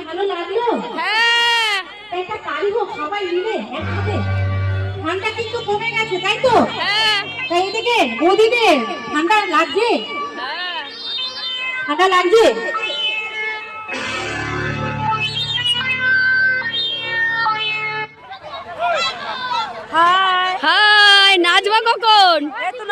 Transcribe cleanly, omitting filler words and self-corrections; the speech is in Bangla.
ভালো লাগলো? হ্যাঁ, এটা কালি হোক সবাই মিলে একসাথে। ঠান্ডা কিন্তু কমে গেছে তাই তো? হ্যাঁ। তাই এদিকে বৌদিদের ঠান্ডা লাগছে? হ্যাঁ, ঠান্ডা লাগছে। হাই হাই, নাচবা কখন? এই তো